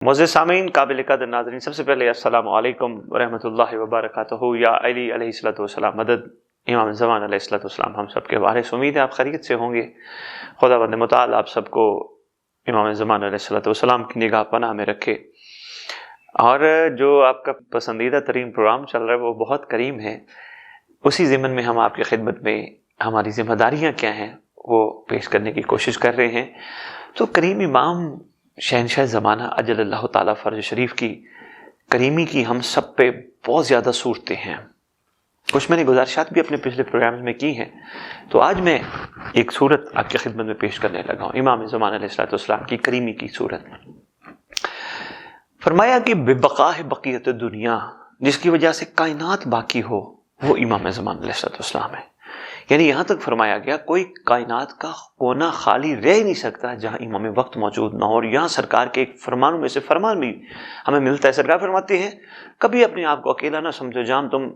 معزز سامعین، قابل قدر ناظرین، سب سے پہلے السلام علیکم ورحمۃ اللہ وبرکاتہ۔ یا علی علیہ الصلوۃ والسلام، مدد امام زمان علیہ الصلوۃ والسلام ہم سب کے وارث۔ امید ہے آپ خیریت سے ہوں گے۔ خدا بند متعال آپ سب کو امام زمان علیہ الصلوۃ والسلام کی نگاہ پناہ میں رکھے۔ اور جو آپ کا پسندیدہ ترین پروگرام چل رہا ہے وہ بہت کریم ہے، اسی ضمن میں ہم آپ کی خدمت میں ہماری ذمہ داریاں کیا ہیں وہ پیش کرنے کی کوشش کر رہے ہیں۔ تو کریم امام شہنشاہ زمانہ اجل اللہ تعالیٰ فرج شریف کی کریمی کی ہم سب پہ بہت زیادہ صورتیں ہیں۔ کچھ میں نے گزارشات بھی اپنے پچھلے پروگرام میں کی ہیں، تو آج میں ایک صورت آپ کی خدمت میں پیش کرنے لگا ہوں، امام زمانہ علیہ الصلوۃ والسلام کی کریمی کی صورت۔ فرمایا کہ بے بقا ہے بقیت دنیا، جس کی وجہ سے کائنات باقی ہو وہ امام زمانہ علیہ الصلوۃ والسلام ہے۔ یعنی یہاں تک فرمایا گیا کوئی کائنات کا کونا خالی رہ ہی نہیں سکتا جہاں امام وقت موجود نہ ہو۔ اور یہاں سرکار کے ایک فرمانوں میں سے فرمان بھی ہمیں ملتا ہے۔ سرکار فرماتے ہیں کبھی اپنے آپ کو اکیلا نہ سمجھو، جہاں تم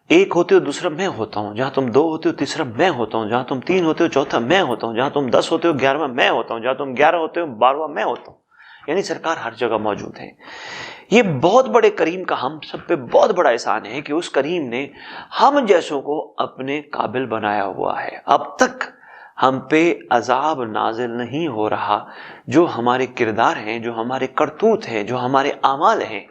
ایک ہوتے ہو دوسرا میں ہوتا ہوں، جہاں تم 2 ہوتے ہو تیسرا میں ہوتا ہوں، جہاں تم 3 ہوتے ہو چوتھا میں ہوتا ہوں، جہاں تم 10 ہوتے ہو 11واں میں ہوتا ہوں، جہاں تم 11 ہوتے ہو 12واں میں ہوتا ہوں۔ یعنی سرکار ہر جگہ موجود ہیں۔ یہ بہت بڑے کریم کا ہم سب پہ بہت بڑا احسان ہے کہ اس کریم نے ہم جیسوں کو اپنے قابل بنایا ہوا ہے۔ اب تک ہم پہ عذاب نازل نہیں ہو رہا، جو ہمارے کردار ہیں، جو ہمارے کرتوت ہیں، جو ہمارے اعمال ہیں۔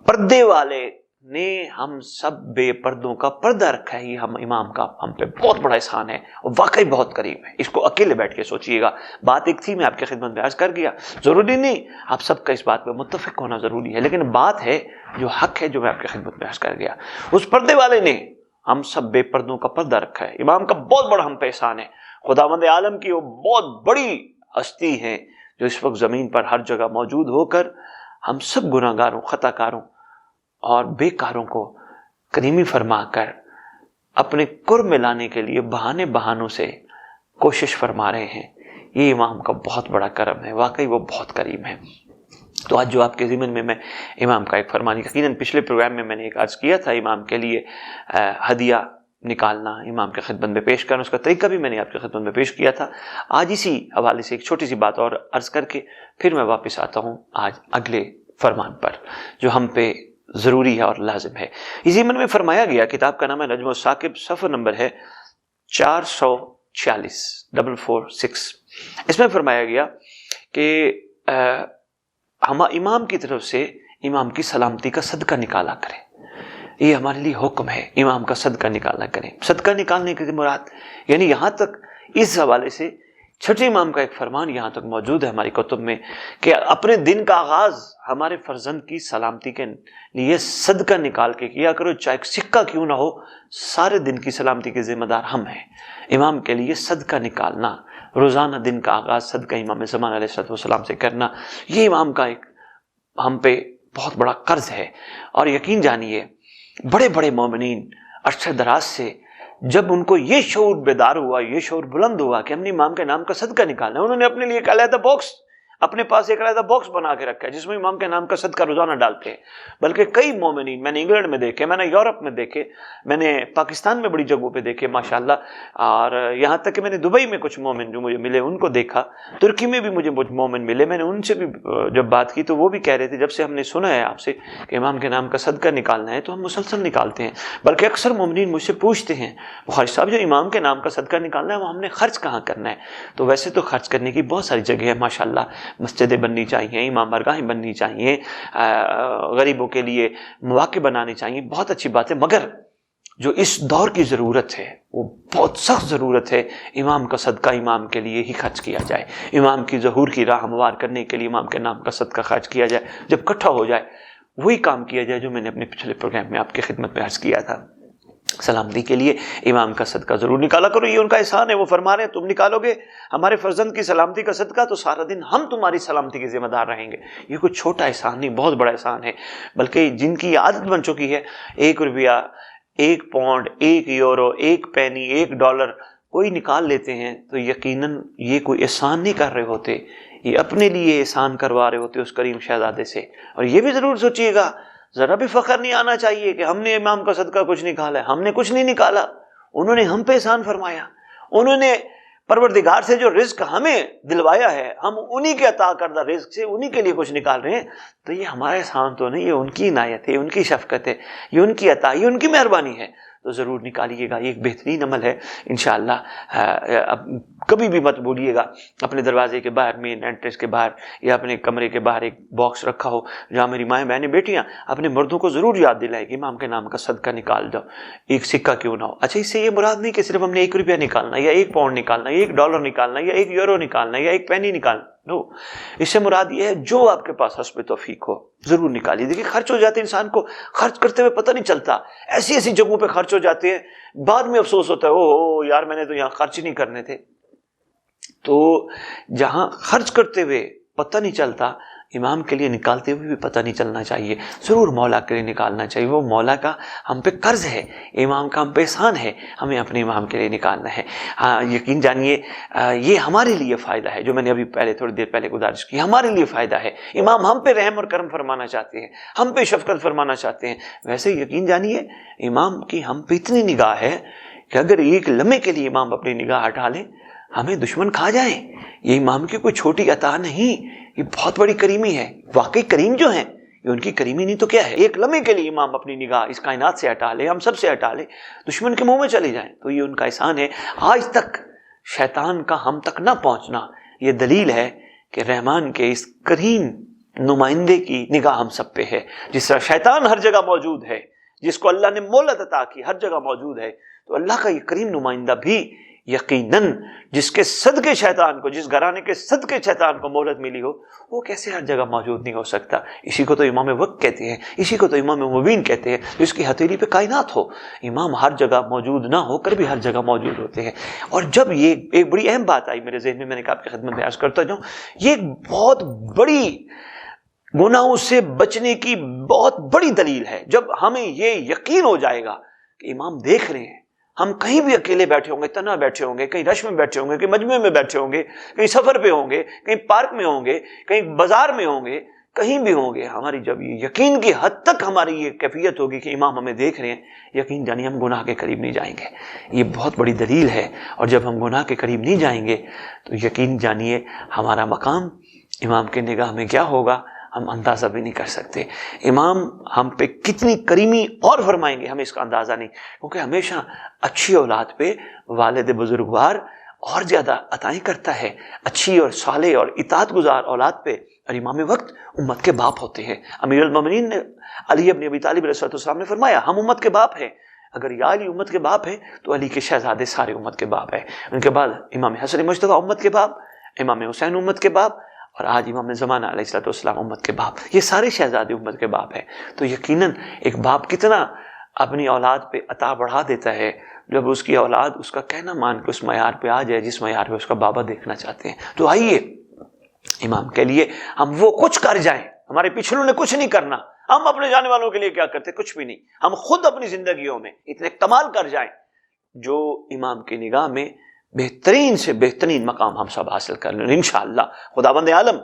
پردے والے نے ہم سب بے پردوں کا پردہ رکھا ہے، یہ ہم امام کا ہم پہ بہت بڑا احسان ہے، اور واقعی بہت کریم ہے۔ اس کو اکیلے بیٹھ کے سوچئے گا۔ بات ایک تھی، میں آپ کی خدمت میں عرض کر گیا، ضروری نہیں آپ سب کا اس بات پہ متفق ہونا ضروری ہے، لیکن بات ہے جو حق ہے جو میں آپ کی خدمت میں عرض کر گیا۔ اس پردے والے نے ہم سب بے پردوں کا پردہ رکھا ہے۔ امام کا بہت بڑا ہم پہ احسان ہے۔ خداوند عالم کی وہ بہت بڑی ہستی ہے جو اس وقت زمین پر ہر جگہ موجود ہو کر ہم سب گناہ گاروں، خطا کاروں اور بے کاروں کو کریمی فرما کر اپنے قرب میں لانے کے لیے بہانوں سے کوشش فرما رہے ہیں۔ یہ امام کا بہت بڑا کرم ہے، واقعی وہ بہت کریم ہے۔ تو آج جو آپ کے ذمن میں امام کا ایک فرمان، یقیناً پچھلے پروگرام میں نے ایک عرض کیا تھا امام کے لیے ہدیہ نکالنا، امام کے خدمت میں پیش کرنا، اس کا طریقہ بھی میں نے آپ کی خدمت میں پیش کیا تھا۔ آج اسی حوالے سے ایک چھوٹی سی بات اور عرض کر کے پھر میں واپس آتا ہوں آج اگلے فرمان پر جو ہم پہ ضروری ہے اور لازم ہے۔ اسی من میں فرمایا گیا، کتاب کا نام ہے نجم الثاقب، صفحہ نمبر ہے 446 446۔ اس میں فرمایا گیا کہ ہم امام کی طرف سے امام کی سلامتی کا صدقہ نکالا کریں۔ یہ ہمارے لیے حکم ہے، امام کا صدقہ نکالا کریں۔ صدقہ نکالنے کی مراد یعنی یہاں تک اس حوالے سے چھٹے امام کا ایک فرمان یہاں تک موجود ہے ہماری کتب میں کہ اپنے دن کا آغاز ہمارے فرزند کی سلامتی کے لیے صدقہ نکال کے کیا کرو، چاہے ایک سکہ کیوں نہ ہو، سارے دن کی سلامتی کے ذمہ دار ہم ہیں۔ امام کے لیے صدقہ نکالنا، روزانہ دن کا آغاز صدقہ امام زمان علیہ السلام سے کرنا، یہ امام کا ایک ہم پہ بہت بڑا قرض ہے۔ اور یقین جانیے بڑے بڑے مومنین عرصہ دراز سے جب ان کو یہ شعور بیدار ہوا، یہ شعور بلند ہوا کہ ہم نے امام کے نام کا صدقہ نکالنا ہے، انہوں نے اپنے لیے ایک علیحدہ باکس، اپنے پاس ایک علیحدہ باکس بنا کے رکھا ہے جس میں امام کے نام کا صدقہ روزانہ ڈالتے ہیں۔ بلکہ کئی مومنین میں نے انگلینڈ میں دیکھے، میں نے یورپ میں دیکھے، میں نے پاکستان میں بڑی جگہوں پہ دیکھے ماشاءاللہ، اور یہاں تک کہ میں نے دبئی میں کچھ مومن جو مجھے ملے ان کو دیکھا، ترکی میں بھی مجھے کچھ مومن ملے، میں نے ان سے بھی جب بات کی تو وہ بھی کہہ رہے تھے جب سے ہم نے سنا ہے آپ سے کہ امام کے نام کا صدقہ نکالنا ہے تو ہم مسلسل نکالتے ہیں۔ بلکہ اکثر مومنین مجھ سے پوچھتے ہیں بخاری صاحب جو امام کے نام کا صدقہ نکالنا ہے وہ ہم نے خرچ کہاں کرنا ہے؟ تو ویسے تو خرچ کرنے کی بہت ساری جگہ ہے ماشاءاللہ، مسجدیں بننی چاہیے، امام بارگاہیں بننی چاہیے، غریبوں کے لیے مواقع بنانے چاہیے، بہت اچھی بات ہے، مگر جو اس دور کی ضرورت ہے وہ بہت سخت ضرورت ہے، امام کا صدقہ امام کے لیے ہی خرچ کیا جائے، امام کی ظہور کی راہ ہموار کرنے کے لیے امام کے نام کا صدقہ خرچ کیا جائے، جب اکٹھا ہو جائے وہی کام کیا جائے جو میں نے اپنے پچھلے پروگرام میں آپ کی خدمت میں عرض کیا تھا۔ سلامتی کے لیے امام کا صدقہ ضرور نکالا کرو، یہ ان کا احسان ہے۔ وہ فرما رہے ہیں تم نکالو گے ہمارے فرزند کی سلامتی کا صدقہ تو سارا دن ہم تمہاری سلامتی کے ذمہ دار رہیں گے۔ یہ کوئی چھوٹا احسان نہیں، بہت بڑا احسان ہے، بلکہ جن کی عادت بن چکی ہے 1 روپیہ 1 پاؤنڈ 1 یورو 1 پینی 1 ڈالر کوئی نکال لیتے ہیں تو یقیناً یہ کوئی احسان نہیں کر رہے ہوتے، یہ اپنے لیے احسان کروا رہے ہوتے اس کریم شہزادے سے۔ اور یہ بھی ضرور سوچیے گا، ذرا بھی فخر نہیں آنا چاہیے کہ ہم نے امام کا صدقہ کچھ نکالا ہے، ہم نے کچھ نہیں نکالا، انہوں نے ہم پہ احسان فرمایا، انہوں نے پروردگار سے جو رزق ہمیں دلوایا ہے، ہم انہی کے عطا کردہ رزق سے انہی کے لیے کچھ نکال رہے ہیں، تو یہ ہمارا احسان تو نہیں، یہ ان کی عنایت ہے، ان کی شفقت ہے، یہ ان کی عطا، یہ ان کی مہربانی ہے، تو ضرور نکالیے گا۔ یہ ایک بہترین عمل ہے انشاءاللہ۔ اب کبھی بھی مت بھولیے گا، اپنے دروازے کے باہر، مین انٹرنس کے باہر یا اپنے کمرے کے باہر ایک باکس رکھا ہو جہاں میری مائیں بہنیں بیٹیاں اپنے مردوں کو ضرور یاد دلائے کہ امام کے نام کا صدقہ نکال دو، ایک سکہ کیوں نہ ہو۔ اچھا، اس سے یہ مراد نہیں کہ صرف ہم نے 1 روپیہ نکالنا یا 1 پاؤنڈ نکالنا یا 1 ڈالر نکالنا یا 1 یورو نکالنا یا 1 پینی نکالنا، نو، اس سے مراد یہ ہے جو آپ کے پاس حسب توفیق ہو ضرور نکالیے۔ دیکھیے خرچ ہو جاتے ہیں، انسان کو خرچ کرتے ہوئے پتہ نہیں چلتا، ایسی ایسی جگہوں پہ خرچ ہو جاتے ہیں، بعد میں افسوس ہوتا ہے، او یار میں نے تو یہاں خرچ نہیں کرنے تھے۔ تو جہاں خرچ کرتے ہوئے پتہ نہیں چلتا، امام کے لیے نکالتے ہوئے بھی پتہ نہیں چلنا چاہیے، ضرور مولا کے لیے نکالنا چاہیے۔ وہ مولا کا ہم پہ قرض ہے، امام کا ہم پہ احسان ہے، ہمیں اپنے امام کے لیے نکالنا ہے۔ ہاں یقین جانیے یہ ہمارے لیے فائدہ ہے، جو میں نے ابھی تھوڑی دیر پہلے گزارش کی، ہمارے لیے فائدہ ہے۔ امام ہم پہ رحم اور کرم فرمانا چاہتے ہیں، ہم پہ شفقت فرمانا چاہتے ہیں۔ ویسے یقین جانیے امام کی ہم پہ اتنی نگاہ ہے کہ اگر ایک لمحے کے لیے امام اپنی نگاہ ہٹا لیں، ہمیں دشمن کھا جائیں۔ یہ امام کی کوئی چھوٹی عطا نہیں، یہ بہت بڑی کریمی ہے۔ واقعی کریم جو ہیں یہ ان کی کریمی نہیں تو کیا ہے؟ ایک لمحے کے لیے امام اپنی نگاہ اس کائنات سے ہٹا لے، ہم سب سے ہٹا لے، دشمن کے منہ میں چلے جائیں، تو یہ ان کا احسان ہے۔ آج تک شیطان کا ہم تک نہ پہنچنا یہ دلیل ہے کہ رحمان کے اس کریم نمائندے کی نگاہ ہم سب پہ ہے۔ جس طرح شیطان ہر جگہ موجود ہے، جس کو اللہ نے مہلت عطا کی ہر جگہ موجود ہے، تو اللہ کا یہ کریم نمائندہ بھی یقیناً جس کے صدقے شیطان کو، جس گھرانے کے صدقے شیطان کو مہلت ملی ہو، وہ کیسے ہر جگہ موجود نہیں ہو سکتا؟ اسی کو تو امام وقت کہتے ہیں، اسی کو تو امام مبین کہتے ہیں، جس کی ہتھیلی پہ کائنات ہو۔ امام ہر جگہ موجود نہ ہو کر بھی ہر جگہ موجود ہوتے ہیں۔ اور جب یہ ایک بڑی اہم بات آئی میرے ذہن میں، میں نے کہا آپ کی خدمت میں عرض کرتا جاؤں، یہ ایک بہت بڑی گناہوں سے بچنے کی بہت بڑی دلیل ہے۔ جب ہمیں یہ یقین ہو جائے گا کہ امام دیکھ رہے ہیں، ہم کہیں بھی اکیلے بیٹھے ہوں گے، تنہا بیٹھے ہوں گے، کہیں رش میں بیٹھے ہوں گے، کہیں مجمع میں بیٹھے ہوں گے، کہیں سفر پہ ہوں گے، کہیں پارک میں ہوں گے، کہیں بازار میں ہوں گے، کہیں بھی ہوں گے، ہماری جب یہ یقین کی حد تک ہماری یہ کیفیت ہوگی کہ امام ہمیں دیکھ رہے ہیں، یقین جانیے ہم گناہ کے قریب نہیں جائیں گے۔ یہ بہت بڑی دلیل ہے۔ اور جب ہم گناہ کے قریب نہیں جائیں گے تو یقین جانیے ہمارا مقام امام کی نگاہ میں کیا ہوگا، ہم اندازہ بھی نہیں کر سکتے۔ امام ہم پہ کتنی کریمی اور فرمائیں گے، ہمیں اس کا اندازہ نہیں، کیونکہ ہمیشہ اچھی اولاد پہ والد بزرگوار اور زیادہ عطائیں کرتا ہے، اچھی اور صالح اور اطاعت گزار اولاد پہ۔ اور امام وقت امت کے باپ ہوتے ہیں۔ امیر المومنین علی بن ابی طالب علیہ السلام نے فرمایا ہم امت کے باپ ہیں، اگر یا علی امت کے باپ ہیں تو علی کے شہزادے سارے امت کے باپ ہیں۔ ان کے بعد امام حسن مجتبیٰ امت کے باپ، امام حسین امت کے باپ، اور آج امام زمانہ علیہ السلام امت کے باپ، یہ سارے شہزادے امت کے باپ ہیں۔ تو یقیناً ایک باپ کتنا اپنی اولاد پہ عطا بڑھا دیتا ہے جب اس کی اولاد اس کا کہنا مان کے اس معیار پہ آ جائے جس معیار پہ اس کا بابا دیکھنا چاہتے ہیں۔ تو آئیے امام کے لیے ہم وہ کچھ کر جائیں، ہمارے پچھلوں نے کچھ نہیں کرنا، ہم اپنے جانے والوں کے لیے کیا کرتے؟ کچھ بھی نہیں۔ ہم خود اپنی زندگیوں میں اتنے کمال کر جائیں جو امام کی نگاہ میں بہترین سے بہترین مقام ہم سب حاصل کر لیں انشاءاللہ۔ خداوند عالم،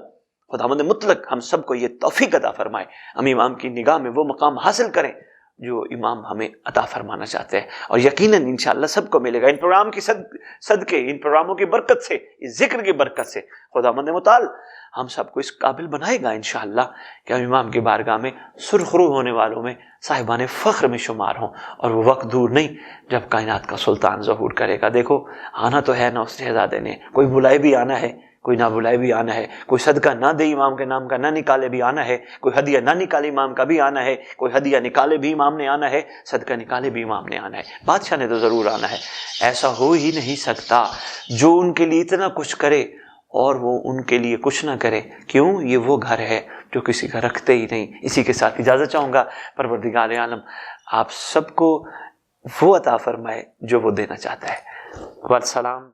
خداوند مطلق ہم سب کو یہ توفیق عطا فرمائے، ہم امام کی نگاہ میں وہ مقام حاصل کریں جو امام ہمیں عطا فرمانا چاہتے ہیں، اور یقیناً انشاءاللہ سب کو ملے گا۔ ان پروگرام کی صدقے، ان پروگراموں کی برکت سے، اس ذکر کی برکت سے خداوند متعال ہم سب کو اس قابل بنائے گا انشاءاللہ کہ ہم امام کی بارگاہ میں سرخرو ہونے والوں میں، صاحبان فخر میں شمار ہوں۔ اور وہ وقت دور نہیں جب کائنات کا سلطان ظہور کرے گا۔ دیکھو آنا تو ہے نا اس شہزادے نے، کوئی بلائے بھی آنا ہے، کوئی نہ بلائے بھی آنا ہے، کوئی صدقہ نہ دے امام کے نام کا نہ نکالے بھی آنا ہے، کوئی ہدیہ نہ نکالے امام کا بھی آنا ہے، کوئی ہدیہ نکالے بھی امام نے آنا ہے، صدقہ نکالے بھی امام نے آنا ہے، بادشاہ نے تو ضرور آنا ہے۔ ایسا ہو ہی نہیں سکتا جو ان کے لیے اتنا کچھ کرے اور وہ ان کے لیے کچھ نہ کرے۔ کیوں؟ یہ وہ گھر ہے جو کسی کا رکھتے ہی نہیں۔ اسی کے ساتھ اجازت چاہوں گا، پروردگار عالم آپ سب کو وہ عطا فرمائے جو وہ دینا چاہتا ہے۔ والسلام۔